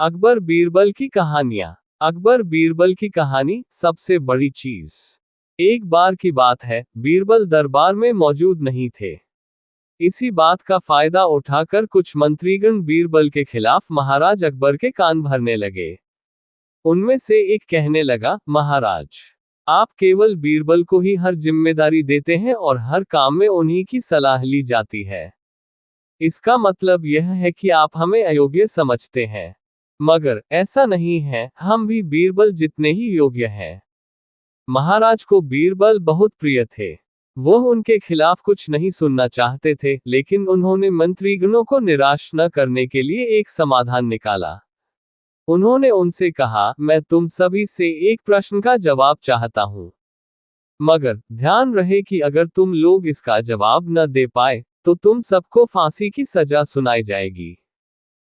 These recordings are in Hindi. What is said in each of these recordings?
अकबर बीरबल की कहानियां। अकबर बीरबल की कहानी, सबसे बड़ी चीज। एक बार की बात है, बीरबल दरबार में मौजूद नहीं थे। इसी बात का फायदा उठाकर कुछ मंत्रीगण बीरबल के खिलाफ महाराज अकबर के कान भरने लगे। उनमें से एक कहने लगा, महाराज, आप केवल बीरबल को ही हर जिम्मेदारी देते हैं और हर काम में उन्हीं की सलाह ली जाती है। इसका मतलब यह है कि आप हमें अयोग्य समझते हैं। मगर ऐसा नहीं है, हम भी बीरबल जितने ही योग्य हैं। महाराज को बीरबल बहुत प्रिय थे। वो उनके खिलाफ कुछ नहीं सुनना चाहते थे, लेकिन उन्होंने मंत्रीगणों को निराश न करने के लिए एक समाधान निकाला। उन्होंने उनसे कहा, मैं तुम सभी से एक प्रश्न का जवाब चाहता हूं। मगर ध्यान रहे कि अगर तुम लोग इसका जवाब न दे पाए, तो तुम सबको फांसी की सजा सुनाई जाएगी।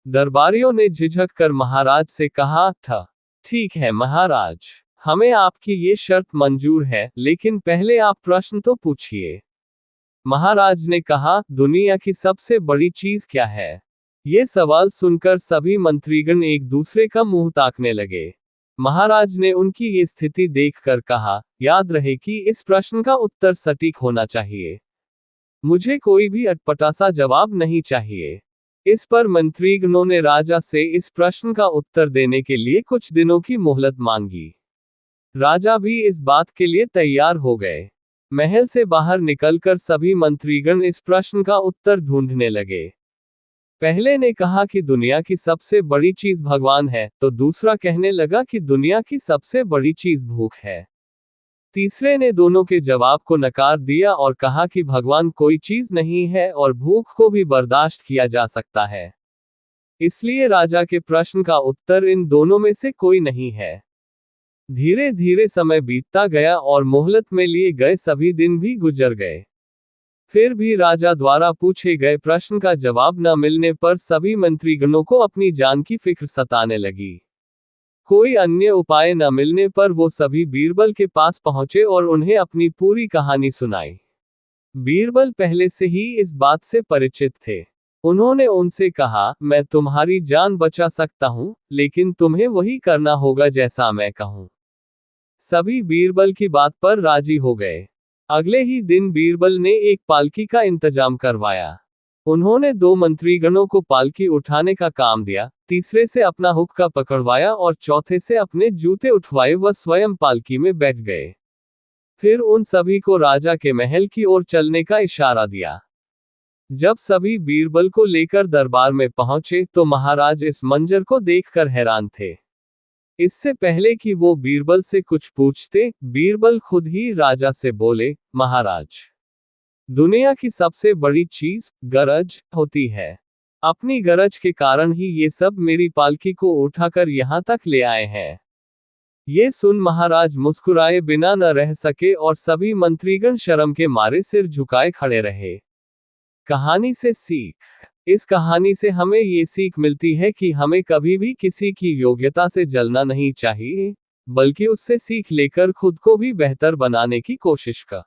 दरबारियों ने झिझक कर महाराज से कहा था, ठीक है महाराज, हमें आपकी ये शर्त मंजूर है, लेकिन पहले आप प्रश्न तो पूछिए। महाराज ने कहा, दुनिया की सबसे बड़ी चीज क्या है? ये सवाल सुनकर सभी मंत्रीगण एक दूसरे का मुंह ताकने लगे। महाराज ने उनकी ये स्थिति देखकर कहा, याद रहे कि इस प्रश्न का उत्तर सटीक होना चाहिए। मुझे कोई भी अटपटा सा जवाब नहीं चाहिए। इस पर मंत्रीगणों ने राजा से इस प्रश्न का उत्तर देने के लिए कुछ दिनों की मोहलत मांगी। राजा भी इस बात के लिए तैयार हो गए। महल से बाहर निकलकर सभी मंत्रीगण इस प्रश्न का उत्तर ढूंढने लगे। पहले ने कहा कि दुनिया की सबसे बड़ी चीज भगवान है, तो दूसरा कहने लगा कि दुनिया की सबसे बड़ी चीज भूख है। तीसरे ने दोनों के जवाब को नकार दिया और कहा कि भगवान कोई चीज नहीं है और भूख को भी बर्दाश्त किया जा सकता है। इसलिए राजा के प्रश्न का उत्तर इन दोनों में से कोई नहीं है। धीरे धीरे समय बीतता गया और मोहलत में लिए गए सभी दिन भी गुजर गए। फिर भी राजा द्वारा पूछे गए प्रश्न का जवाब न मिलने पर सभी मंत्रीगणों को अपनी जान की फिक्र सताने लगी। कोई अन्य उपाय न मिलने पर वो सभी बीरबल के पास पहुंचे और उन्हें अपनी पूरी कहानी सुनाई। बीरबल पहले से ही इस बात से परिचित थे। उन्होंने उनसे कहा, मैं तुम्हारी जान बचा सकता हूं, लेकिन तुम्हें वही करना होगा जैसा मैं कहूं। सभी बीरबल की बात पर राजी हो गए। अगले ही दिन बीरबल ने एक पालकी का इंतजाम करवाया। उन्होंने दो मंत्रीगणों को पालकी उठाने का काम दिया, तीसरे से अपना हुक्का पकड़वाया और चौथे से अपने जूते उठवाए व स्वयं पालकी में बैठ गए। फिर उन सभी को राजा के महल की ओर चलने का इशारा दिया। जब सभी बीरबल को लेकर दरबार में पहुंचे तो महाराज इस मंजर को देखकर हैरान थे। इससे पहले कि वो बीरबल से कुछ पूछते, बीरबल खुद ही राजा से बोले, महाराज, दुनिया की सबसे बड़ी चीज गरज होती है। अपनी गरज के कारण ही ये सब मेरी पालकी को उठाकर यहां तक ले आए हैं। ये सुन महाराज मुस्कुराए बिना न रह सके और सभी मंत्रीगण शर्म के मारे सिर झुकाए खड़े रहे। कहानी से सीख। इस कहानी से हमें ये सीख मिलती है कि हमें कभी भी किसी की योग्यता से जलना नहीं चाहिए, बल्कि उससे सीख लेकर खुद को भी बेहतर बनाने की कोशिश कर